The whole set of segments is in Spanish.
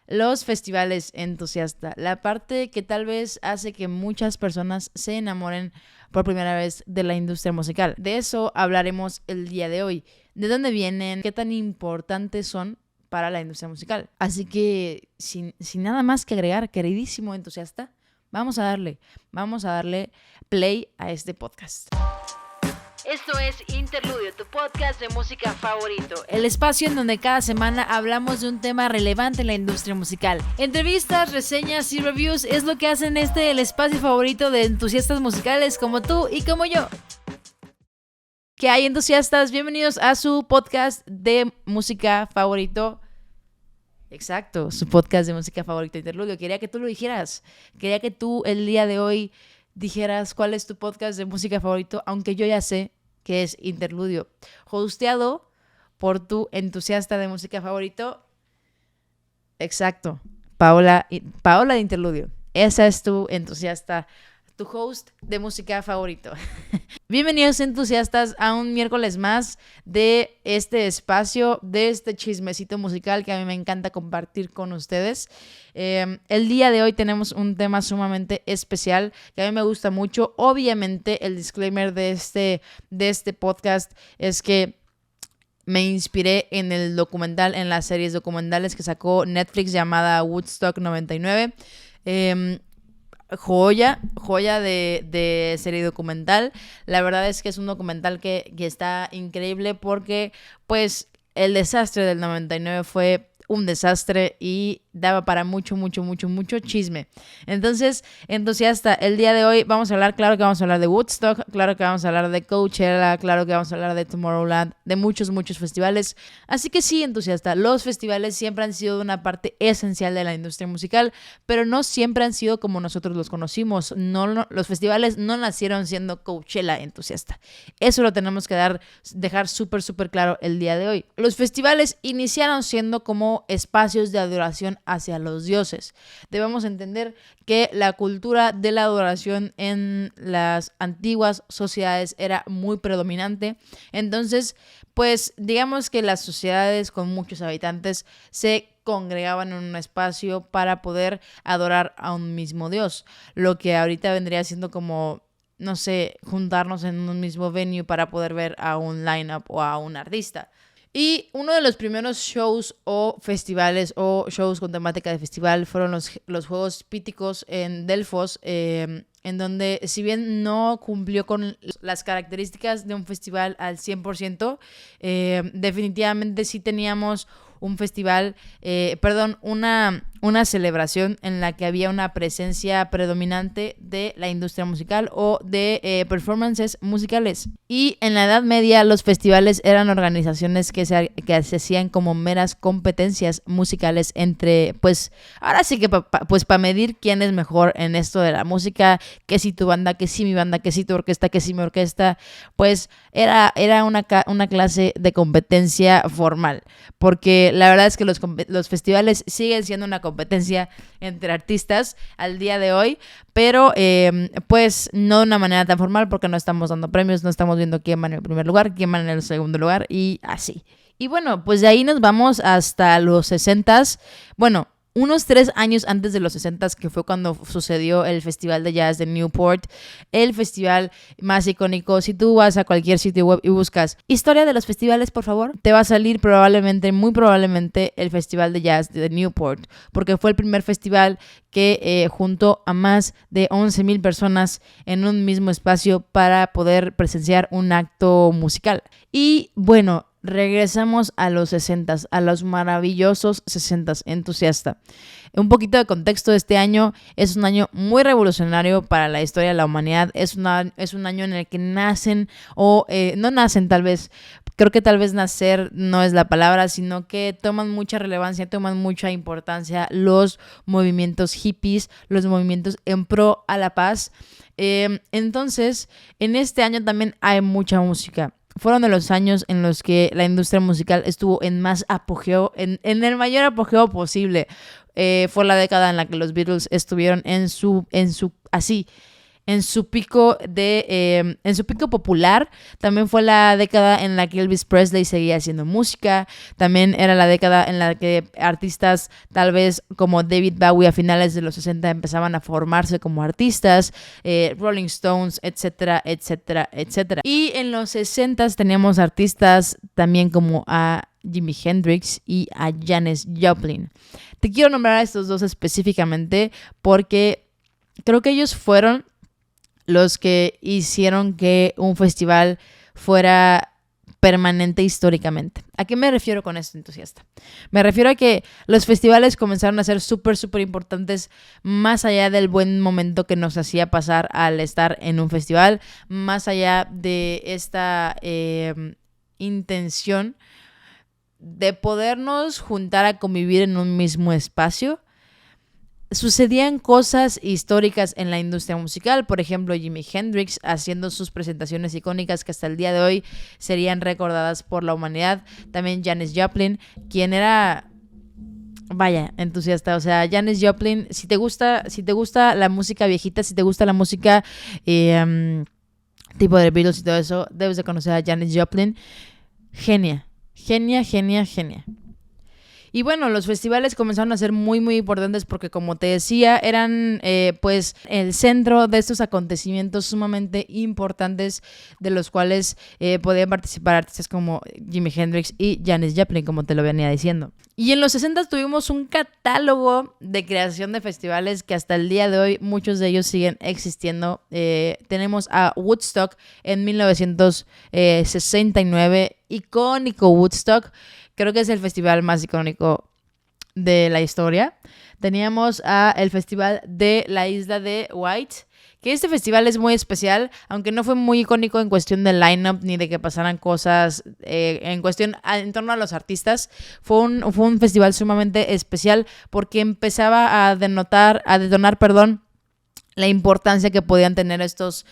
Los festivales entusiasta, la parte que tal vez hace que muchas personas se enamoren por primera vez de la industria musical. De eso hablaremos el día de hoy. ¿De dónde vienen? ¿Qué tan importantes son para la industria musical? Así que, sin nada más que agregar, queridísimo entusiasta, vamos a darle play a este podcast. Esto es Interludio, tu podcast de música favorito. El espacio en donde cada semana hablamos de un tema relevante en la industria musical. Entrevistas, reseñas y reviews es lo que hacen el espacio favorito de entusiastas musicales como tú y como yo. ¿Qué hay, entusiastas? Bienvenidos a su podcast de música favorito. Exacto, su podcast de música favorito, Interludio. Quería que tú lo dijeras. Quería que tú el día de hoy dijeras cuál es tu podcast de música favorito, aunque yo ya sé que es Interludio, hosteado por tu entusiasta de música favorito. Exacto, Paola de Interludio. Esa es tu entusiasta, tu host de música favorito. Bienvenidos, entusiastas, a un miércoles más de este espacio, de este chismecito musical que a mí me encanta compartir con ustedes. El día de hoy tenemos un tema sumamente especial que a mí me gusta mucho. Obviamente, el disclaimer de este podcast es que me inspiré en el documental, en las series documentales que sacó Netflix llamada Woodstock 99. Joya de serie documental. La verdad es que es un documental que está increíble porque pues el desastre del 99 fue un desastre y daba para mucho chisme. Entonces, entusiasta, el día de hoy vamos a hablar, claro que vamos a hablar de Woodstock, claro que vamos a hablar de Coachella, claro que vamos a hablar de Tomorrowland, de muchos festivales. Así que sí, entusiasta, los festivales siempre han sido una parte esencial de la industria musical, pero no siempre han sido como nosotros los conocimos. Los festivales no nacieron siendo Coachella, entusiasta. Eso lo tenemos que dejar súper claro el día de hoy. Los festivales iniciaron siendo como espacios de adoración hacia los dioses. Debemos entender que la cultura de la adoración en las antiguas sociedades era muy predominante. Entonces, pues digamos que las sociedades con muchos habitantes se congregaban en un espacio para poder adorar a un mismo dios. Lo que ahorita vendría siendo como, no sé, juntarnos en un mismo venue para poder ver a un line-up o a un artista. Y uno de los primeros shows o festivales o shows con temática de festival fueron los Juegos Píticos en Delfos, en donde si bien no cumplió con las características de un festival al 100%, definitivamente sí teníamos un festival, una celebración en la que había una presencia predominante de la industria musical o de performances musicales. Y en la Edad Media los festivales eran organizaciones que se hacían como meras competencias musicales entre, pues, ahora sí que para medir quién es mejor en esto de la música, que si tu banda, que si mi banda, que si tu orquesta, que si mi orquesta, pues era una clase de competencia formal, porque la verdad es que los festivales siguen siendo una competencia entre artistas al día de hoy, pero pues no de una manera tan formal porque no estamos dando premios, no estamos viendo quién va en el primer lugar, quién va en el segundo lugar y así. Y bueno, pues de ahí nos vamos hasta los 60s. Bueno, unos 3 años antes de los 60s, que fue cuando sucedió el Festival de Jazz de Newport, el festival más icónico. Si tú vas a cualquier sitio web y buscas historia de los festivales, por favor, te va a salir muy probablemente, el Festival de Jazz de Newport, porque fue el primer festival que juntó a más de 11,000 personas en un mismo espacio para poder presenciar un acto musical. Y bueno, regresamos a los 60s, a los maravillosos 60s, entusiasta. Un poquito de contexto, este año es un año muy revolucionario para la historia de la humanidad. Es un año en el que nacen, no nacen tal vez, creo que tal vez nacer no es la palabra, sino que toman mucha relevancia, toman mucha importancia los movimientos hippies, los movimientos en pro a la paz. Entonces, en este año también hay mucha música. Fueron de los años en los que la industria musical estuvo en más apogeo, en el mayor apogeo posible. Fue la década en la que los Beatles estuvieron en su así, en su pico popular. También fue la década en la que Elvis Presley seguía haciendo música. También era la década en la que artistas tal vez como David Bowie a finales de los 60 empezaban a formarse como artistas, Rolling Stones, etcétera, etcétera, etcétera. Y en los 60 teníamos artistas también como a Jimi Hendrix y a Janis Joplin. Te quiero nombrar a estos dos específicamente porque creo que ellos fueron los que hicieron que un festival fuera permanente históricamente. ¿A qué me refiero con esto, entusiasta? Me refiero a que los festivales comenzaron a ser súper, súper importantes más allá del buen momento que nos hacía pasar al estar en un festival, más allá de esta intención de podernos juntar a convivir en un mismo espacio. Sucedían cosas históricas en la industria musical, por ejemplo, Jimi Hendrix haciendo sus presentaciones icónicas que hasta el día de hoy serían recordadas por la humanidad. También Janis Joplin, quien era, vaya, entusiasta. O sea, Janis Joplin, si te gusta la música viejita, si te gusta la música tipo de Beatles y todo eso, debes de conocer a Janis Joplin. Genia. Y bueno, los festivales comenzaron a ser muy, muy importantes porque, como te decía, eran pues el centro de estos acontecimientos sumamente importantes de los cuales podían participar artistas como Jimi Hendrix y Janis Joplin, como te lo venía diciendo. Y en los 60 tuvimos un catálogo de creación de festivales que hasta el día de hoy muchos de ellos siguen existiendo. Tenemos a Woodstock en 1969, icónico Woodstock. Creo que es el festival más icónico de la historia. Teníamos el festival de la isla de White, que este festival es muy especial, aunque no fue muy icónico en cuestión del line-up ni de que pasaran cosas en torno a los artistas. Fue un festival sumamente especial porque empezaba a detonar, la importancia que podían tener estos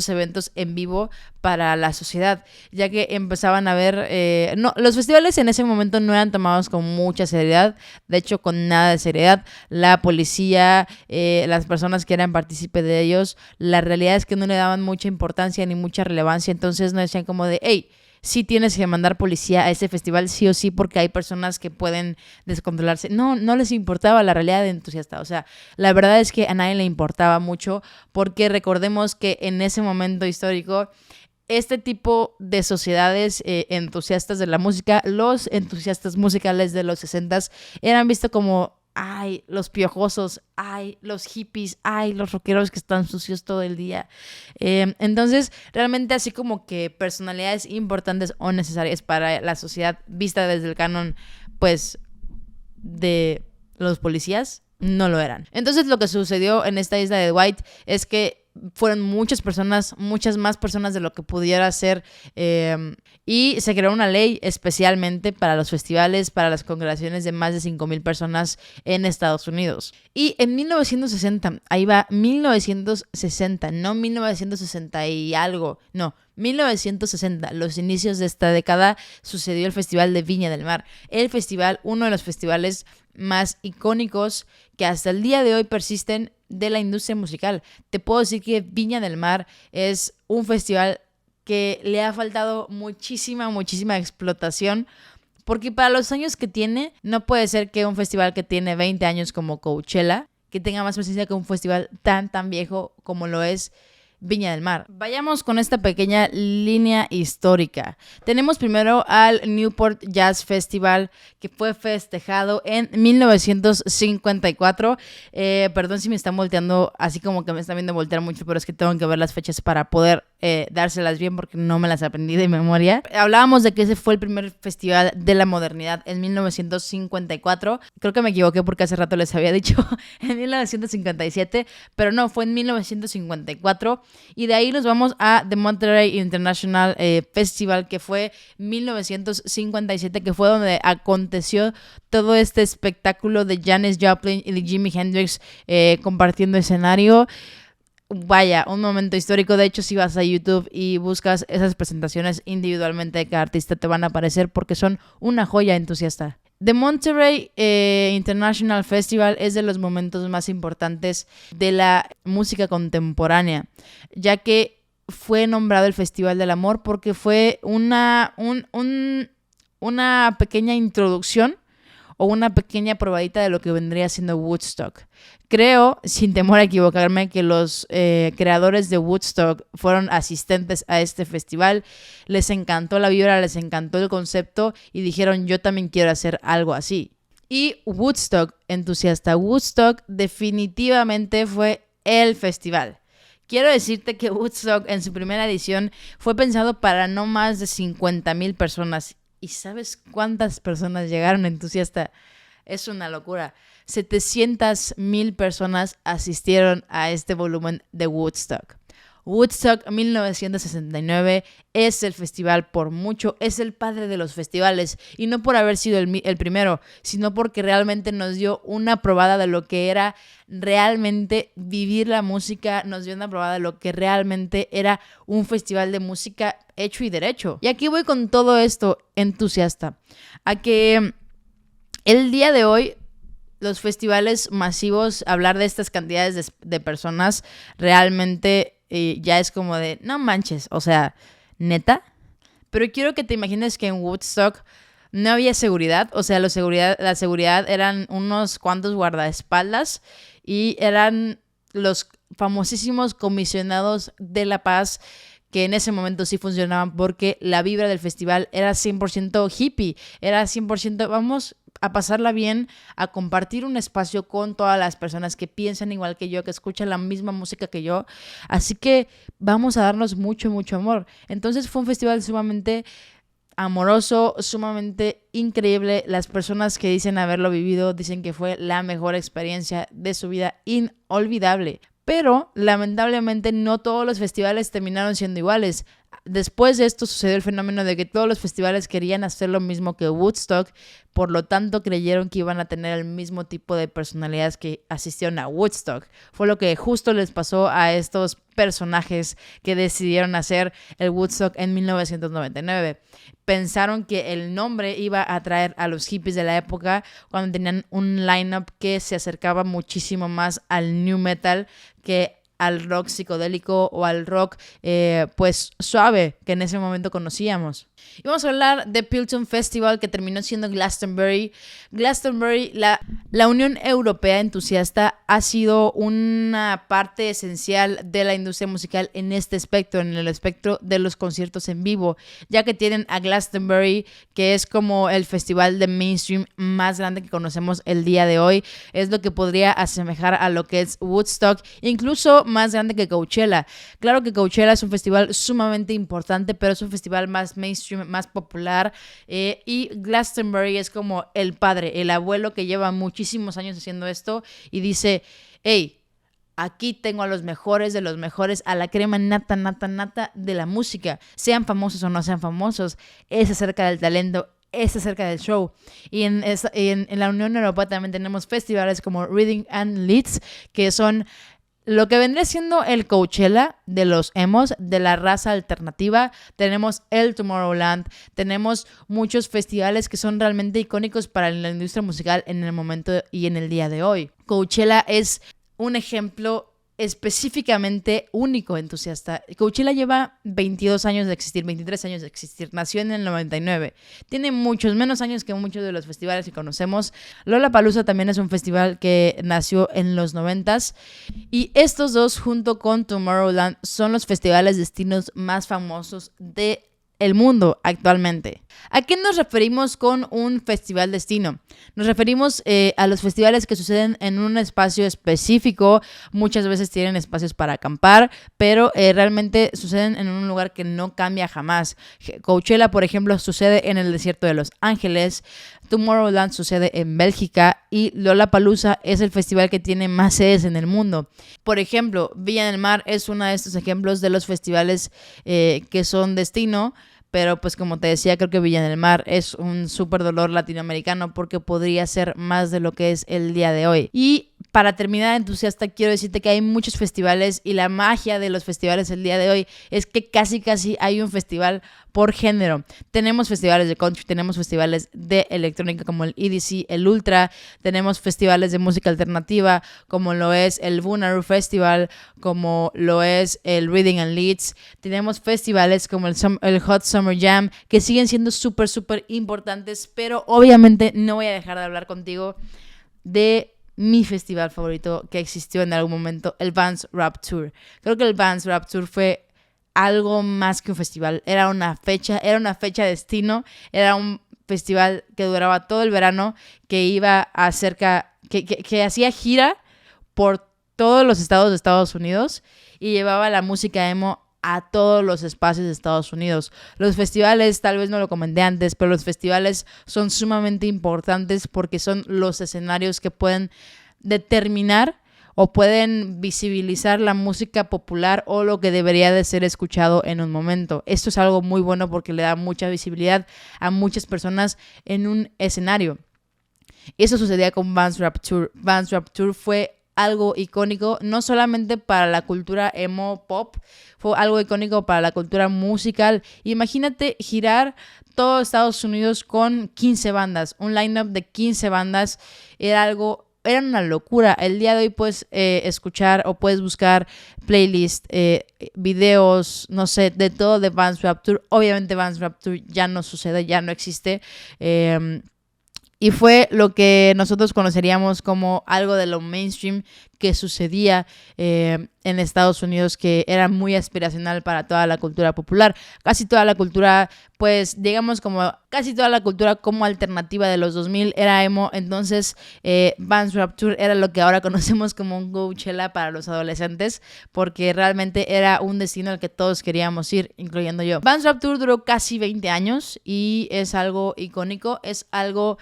eventos en vivo para la sociedad, ya que empezaban a ver... los festivales en ese momento no eran tomados con mucha seriedad, de hecho con nada de seriedad. La policía, las personas que eran partícipes de ellos, la realidad es que no le daban mucha importancia ni mucha relevancia, entonces no decían como de, hey, sí tienes que mandar policía a ese festival sí o sí porque hay personas que pueden descontrolarse. No les importaba la realidad de entusiasta. O sea, la verdad es que a nadie le importaba mucho porque recordemos que en ese momento histórico este tipo de sociedades entusiastas de la música, los entusiastas musicales de los 60s eran vistos como... ay, los piojosos, ay, los hippies, ay, los rockeros que están sucios todo el día. Entonces, realmente así como que personalidades importantes o necesarias para la sociedad vista desde el canon, pues, de los policías, no lo eran. Entonces, lo que sucedió en esta isla de White es que fueron muchas más personas de lo que pudiera ser, y se creó una ley especialmente para los festivales, para las congregaciones de más de 5,000 personas en Estados Unidos. Y en 1960, ahí va, 1960, no 1960 y algo, no, 1960, los inicios de esta década, sucedió el Festival de Viña del Mar. El festival, uno de los festivales más icónicos que hasta el día de hoy persisten de la industria musical. Te puedo decir que Viña del Mar es un festival que le ha faltado muchísima explotación, porque para los años que tiene, no puede ser que un festival que tiene 20 años como Coachella, que tenga más presencia que un festival tan viejo como lo es Viña del Mar. Vayamos con esta pequeña línea histórica. Tenemos primero al Newport Jazz Festival, que fue festejado en 1954. Perdón si me están volteando, así como que me están viendo voltear mucho, pero es que tengo que ver las fechas para poder dárselas bien porque no me las aprendí de memoria. Hablábamos de que ese fue el primer festival de la modernidad en 1954. Creo que me equivoqué porque hace rato les había dicho en 1957, pero no, fue en 1954. Y de ahí nos vamos a The Monterey International Festival, que fue 1957, que fue donde aconteció todo este espectáculo de Janis Joplin y de Jimi Hendrix compartiendo escenario. Vaya, un momento histórico. De hecho, si vas a YouTube y buscas esas presentaciones individualmente de cada artista, te van a aparecer porque son una joya entusiasta. The Monterey International Festival es de los momentos más importantes de la música contemporánea, ya que fue nombrado el Festival del Amor porque fue una pequeña introducción o una pequeña probadita de lo que vendría siendo Woodstock. Creo, sin temor a equivocarme, que los creadores de Woodstock fueron asistentes a este festival, les encantó la vibra, les encantó el concepto y dijeron, yo también quiero hacer algo así. Y Woodstock, entusiasta, Woodstock definitivamente fue el festival. Quiero decirte que Woodstock en su primera edición fue pensado para no más de 50,000 personas. ¿Y sabes cuántas personas llegaron, entusiasta? Es una locura. 700,000 personas asistieron a este volumen de Woodstock. Woodstock 1969 es el festival por mucho, es el padre de los festivales, y no por haber sido el primero, sino porque realmente nos dio una probada de lo que era realmente vivir la música, nos dio una probada de lo que realmente era un festival de música hecho y derecho. Y aquí voy con todo esto, entusiasta, a que el día de hoy los festivales masivos, hablar de estas cantidades de personas realmente ya es como de, no manches, o sea, neta. Pero quiero que te imagines que en Woodstock no había seguridad, o sea, la seguridad eran unos cuantos guardaespaldas y eran los famosísimos comisionados de la paz, que en ese momento sí funcionaban porque la vibra del festival era 100% hippie, era 100% vamos a pasarla bien, a compartir un espacio con todas las personas que piensan igual que yo, que escuchan la misma música que yo, así que vamos a darnos mucho, mucho amor. Entonces fue un festival sumamente amoroso, sumamente increíble. Las personas que dicen haberlo vivido dicen que fue la mejor experiencia de su vida, inolvidable. Pero lamentablemente no todos los festivales terminaron siendo iguales. Después de esto sucedió el fenómeno de que todos los festivales querían hacer lo mismo que Woodstock, por lo tanto creyeron que iban a tener el mismo tipo de personalidades que asistieron a Woodstock. Fue lo que justo les pasó a estos personajes que decidieron hacer el Woodstock en 1999. Pensaron que el nombre iba a atraer a los hippies de la época cuando tenían un lineup que se acercaba muchísimo más al new metal que al rock psicodélico o al rock pues suave que en ese momento conocíamos. Y vamos a hablar de Pilton Festival, que terminó siendo Glastonbury. Glastonbury, la Unión Europea entusiasta, ha sido una parte esencial de la industria musical en este espectro, en el espectro de los conciertos en vivo, ya que tienen a Glastonbury, que es como el festival de mainstream más grande que conocemos el día de hoy. Es lo que podría asemejar a lo que es Woodstock, incluso más grande que Coachella. Claro que Coachella es un festival sumamente importante, pero es un festival más mainstream, más popular, y Glastonbury es como el padre, el abuelo que lleva muchísimos años haciendo esto y dice, hey, aquí tengo a los mejores de los mejores, a la crema nata, nata, nata de la música, sean famosos o no sean famosos, es acerca del talento, es acerca del show. Y en la Unión Europea también tenemos festivales como Reading and Leeds, que son lo que vendría siendo el Coachella de los emos, de la raza alternativa. Tenemos el Tomorrowland, tenemos muchos festivales que son realmente icónicos para la industria musical en el momento y en el día de hoy. Coachella es un ejemplo específicamente único, entusiasta. Coachella lleva 22 años de existir, 23 años de existir. Nació en el 99. Tiene muchos menos años que muchos de los festivales que conocemos. Lollapalooza también es un festival que nació en los 90s. Y estos dos, junto con Tomorrowland, son los festivales destinos más famosos de el mundo actualmente. ¿A qué nos referimos con un festival destino? Nos referimos a los festivales que suceden en un espacio específico. Muchas veces tienen espacios para acampar, pero realmente suceden en un lugar que no cambia jamás. Coachella, por ejemplo, sucede en el desierto de Los Ángeles. Tomorrowland sucede en Bélgica y Lollapalooza es el festival que tiene más sedes en el mundo. Por ejemplo, Viña del Mar es uno de estos ejemplos de los festivales que son destino. Pero pues como te decía, creo que Viña del Mar es un súper dolor latinoamericano porque podría ser más de lo que es el día de hoy. Y para terminar, entusiasta, quiero decirte que hay muchos festivales y la magia de los festivales el día de hoy es que casi hay un festival por género. Tenemos festivales de country, tenemos festivales de electrónica como el EDC, el Ultra, tenemos festivales de música alternativa como lo es el Bonnaroo Festival, como lo es el Reading and Leeds. Tenemos festivales como el Hot Summer Jam que siguen siendo súper importantes, pero obviamente no voy a dejar de hablar contigo de mi festival favorito que existió en algún momento, el Vans Warped Tour. Creo que el Vans Warped Tour fue algo más que un festival. Era una fecha destino, era un festival que duraba todo el verano, que iba que hacía gira por todos los estados de Estados Unidos y llevaba la música emo a todos los espacios de Estados Unidos. Los festivales, tal vez no lo comenté antes, pero los festivales son sumamente importantes porque son los escenarios que pueden determinar o pueden visibilizar la música popular o lo que debería de ser escuchado en un momento. Esto es algo muy bueno porque le da mucha visibilidad a muchas personas en un escenario. Eso sucedía con Vans Warped Tour. Vans Warped Tour fue algo icónico, no solamente para la cultura emo pop, fue algo icónico para la cultura musical. Imagínate girar todo Estados Unidos con 15 bandas, un line-up de 15 bandas, era una locura. El día de hoy puedes escuchar o puedes buscar playlists, videos, no sé, de todo de Vans Warped Tour. Obviamente Vans Warped Tour ya no sucede, ya no existe. Y fue lo que nosotros conoceríamos como algo de lo mainstream que sucedía en Estados Unidos, que era muy aspiracional para toda la cultura popular. Casi toda la cultura, pues digamos casi toda la cultura como alternativa de los 2000 era emo. Entonces Vans Warped Tour era lo que ahora conocemos como un Coachella para los adolescentes, porque realmente era un destino al que todos queríamos ir, incluyendo yo. Vans Warped Tour duró casi 20 años y es algo icónico, es algo...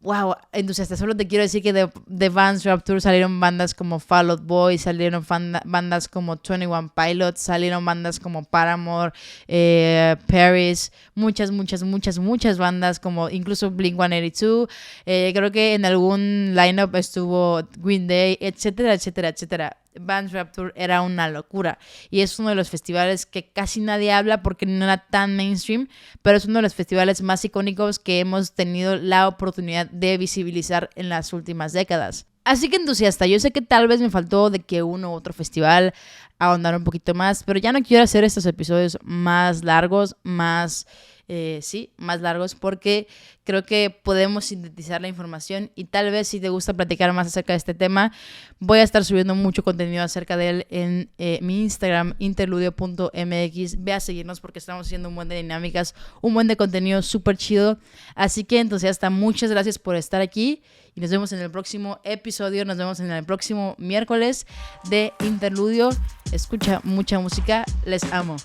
Wow, entusiasta, solo te quiero decir que de Vans Warped Tour salieron bandas como Fall Out Boy, salieron bandas como 21 Pilots, salieron bandas como Paramore, Paris, muchas bandas, como incluso Blink-182, creo que en algún lineup estuvo Green Day, etcétera. Vans Warped Tour era una locura y es uno de los festivales que casi nadie habla porque no era tan mainstream, pero es uno de los festivales más icónicos que hemos tenido la oportunidad de visibilizar en las últimas décadas. Así que entusiasta, yo sé que tal vez me faltó de que uno u otro festival ahondar un poquito más, pero ya no quiero hacer estos episodios más largos, más largos, porque creo que podemos sintetizar la información y tal vez si te gusta platicar más acerca de este tema, voy a estar subiendo mucho contenido acerca de él en mi Instagram, interludio.mx. Ve a seguirnos porque estamos haciendo un buen de dinámicas, un buen de contenido súper chido. Así que entusiasta, muchas gracias por estar aquí y nos vemos en el próximo episodio, nos vemos en el próximo miércoles de Interludio. Escucha mucha música, les amo.